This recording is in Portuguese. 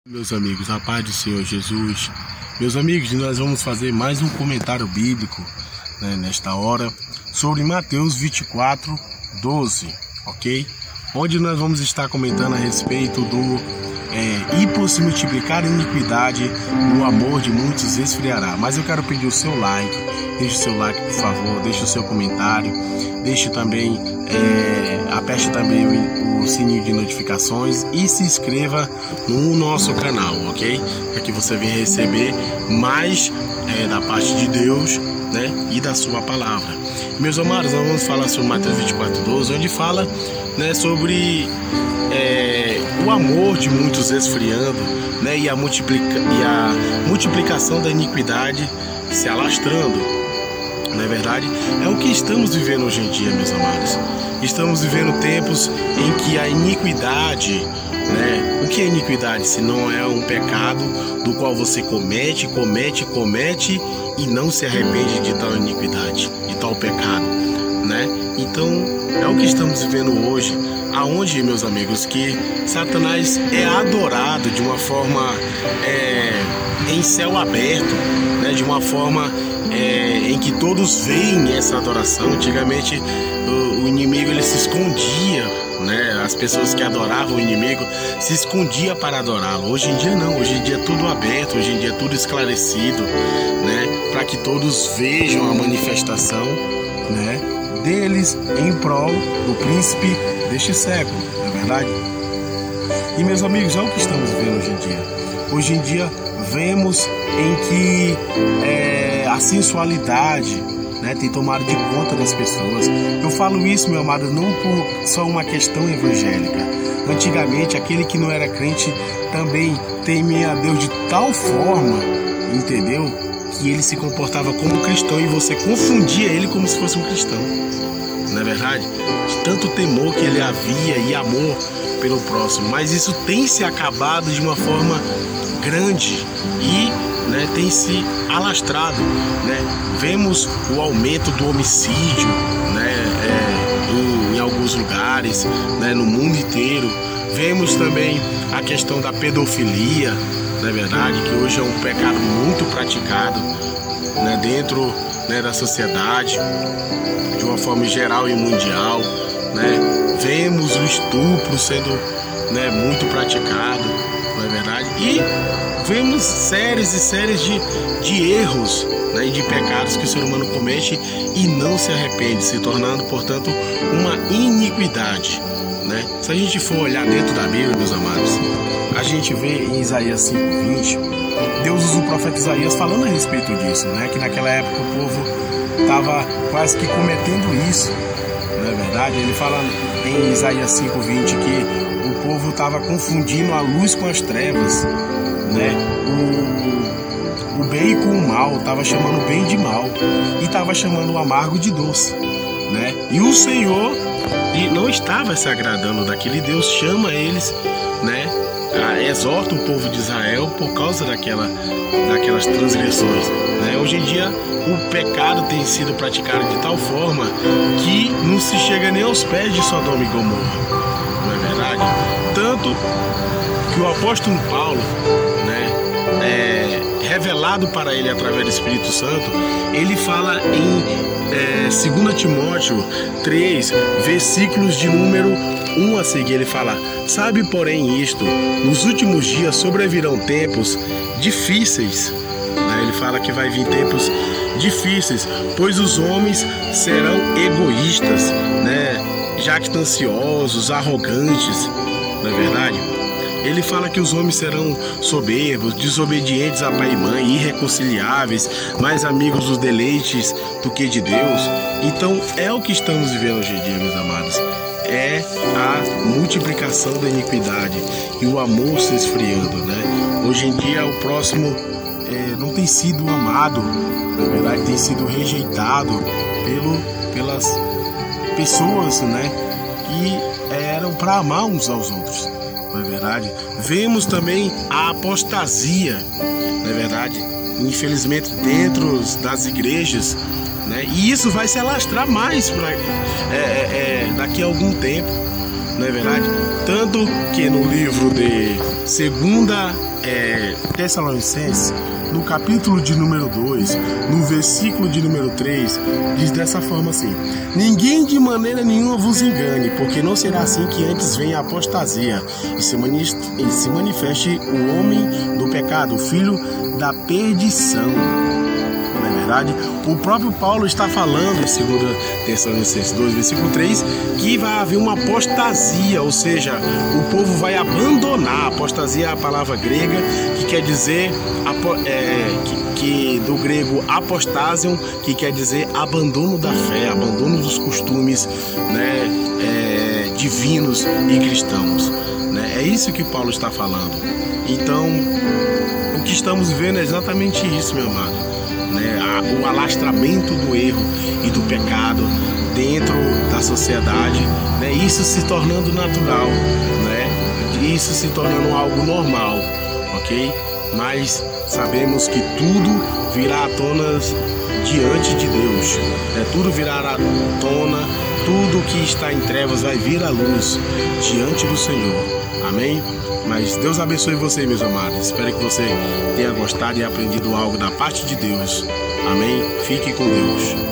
Meus amigos, a paz do Senhor Jesus. Meus amigos, nós vamos fazer mais um comentário bíblico, nesta hora, sobre Mateus 24, 12, ok? Onde nós vamos estar comentando a respeito do e por se multiplicar a iniquidade, o amor de muitos esfriará. Mas eu quero pedir o seu like, deixe o seu like, por favor, deixe o seu comentário, deixe também, aperte também o sininho de notificações e se inscreva no nosso canal, ok? Para que você venha receber mais da parte de Deus, e da sua palavra. Meus amados, nós vamos falar sobre Mateus 24, 12, onde fala, sobre o amor de muitos esfriando, e a multiplicação da iniquidade se alastrando. Não é verdade? É o que estamos vivendo hoje em dia, meus amados. Estamos vivendo tempos em que a iniquidade, o que é iniquidade? Se não é um pecado do qual você comete e não se arrepende de tal iniquidade, de tal pecado, Então, é o que estamos vivendo hoje, aonde, meus amigos, que Satanás é adorado de uma forma em céu aberto, de uma forma em que todos veem essa adoração. Antigamente o inimigo ele se escondia, as pessoas que adoravam o inimigo se escondiam para adorá-lo. Hoje em dia não, hoje em dia é tudo aberto, hoje em dia é tudo esclarecido, para que todos vejam a manifestação, deles em prol do príncipe deste século, não é verdade? E meus amigos, é o que estamos vendo hoje em dia. Hoje em dia vemos em que a sensualidade tem tomado de conta das pessoas. Eu falo isso, meu amado, não por só uma questão evangélica. Antigamente, aquele que não era crente também temia a Deus de tal forma, entendeu? Que ele se comportava como cristão e você confundia ele como se fosse um cristão. Não é verdade? De tanto temor que ele havia e amor pelo próximo. Mas isso tem se acabado de uma forma grande e tem se alastrado. Vemos o aumento do homicídio em alguns lugares, no mundo inteiro. Vemos também a questão da pedofilia, não é verdade? Que hoje é um pecado muito praticado dentro da sociedade, de uma forma geral e mundial. Vemos o estupro sendo muito praticado, não é verdade? E vemos séries e séries de erros e de pecados que o ser humano comete e não se arrepende, se tornando, portanto, uma iniquidade. Se a gente for olhar dentro da Bíblia, meus amados, a gente vê em Isaías 5:20, Deus usa o profeta Isaías falando a respeito disso, que naquela época o povo estava quase que cometendo isso, não é verdade? Ele fala em Isaías 5:20 que o povo estava confundindo a luz com as trevas, o bem com o mal, estava chamando o bem de mal e estava chamando o amargo de doce, E o Senhor não estava se agradando daquilo, e Deus chama eles, exorta o povo de Israel por causa daquelas transgressões. Hoje em dia o pecado tem sido praticado de tal forma que não se chega nem aos pés de Sodoma e Gomorra, não é verdade? Tanto que o apóstolo Paulo, revelado para ele através do Espírito Santo, ele fala em 2 Timóteo 3, versículos de número 1 a seguir. Ele fala: sabe, porém, isto, nos últimos dias sobrevirão tempos difíceis. Ele fala que vai vir tempos difíceis, pois os homens serão egoístas, jactanciosos, arrogantes, não é verdade? Ele fala que os homens serão soberbos, desobedientes a pai e mãe, irreconciliáveis, mais amigos dos deleites do que de Deus. Então é o que estamos vivendo hoje em dia, meus amados. É a multiplicação da iniquidade e o amor se esfriando, Hoje em dia o próximo não tem sido amado, na verdade tem sido rejeitado pelas pessoas, que eram para amar uns aos outros. Não é verdade? Vemos também a apostasia, não é verdade? Infelizmente dentro das igrejas, E isso vai se alastrar mais daqui a algum tempo, não é verdade? Tanto que no livro de 2 Tessalonicenses, no capítulo de número 2, no versículo de número 3, diz dessa forma assim: ninguém de maneira nenhuma vos engane, porque não será assim que antes venha a apostasia e se manifeste o homem do pecado, o filho da perdição. Não é verdade? O próprio Paulo está falando em 2 Tessalonicenses 2, versículo 3, que vai haver uma apostasia, ou seja, o povo vai abandonar. Apostasia é a palavra grega que quer dizer, que do grego apostasium, que quer dizer abandono da fé, abandono dos costumes, né, divinos e cristãos. Né? É isso que Paulo está falando. Então, o que estamos vendo é exatamente isso, meu amado. Né, o alastramento do erro e do pecado dentro da sociedade, né, isso se tornando natural, né, isso se tornando algo normal, ok? Mas sabemos que tudo virá à tona diante de Deus, né, tudo virá à tona, tudo que está em trevas vai vir à luz diante do Senhor, amém? Mas Deus abençoe você, meus amados. Espero que você tenha gostado e aprendido algo da parte de Deus. Amém? Fique com Deus.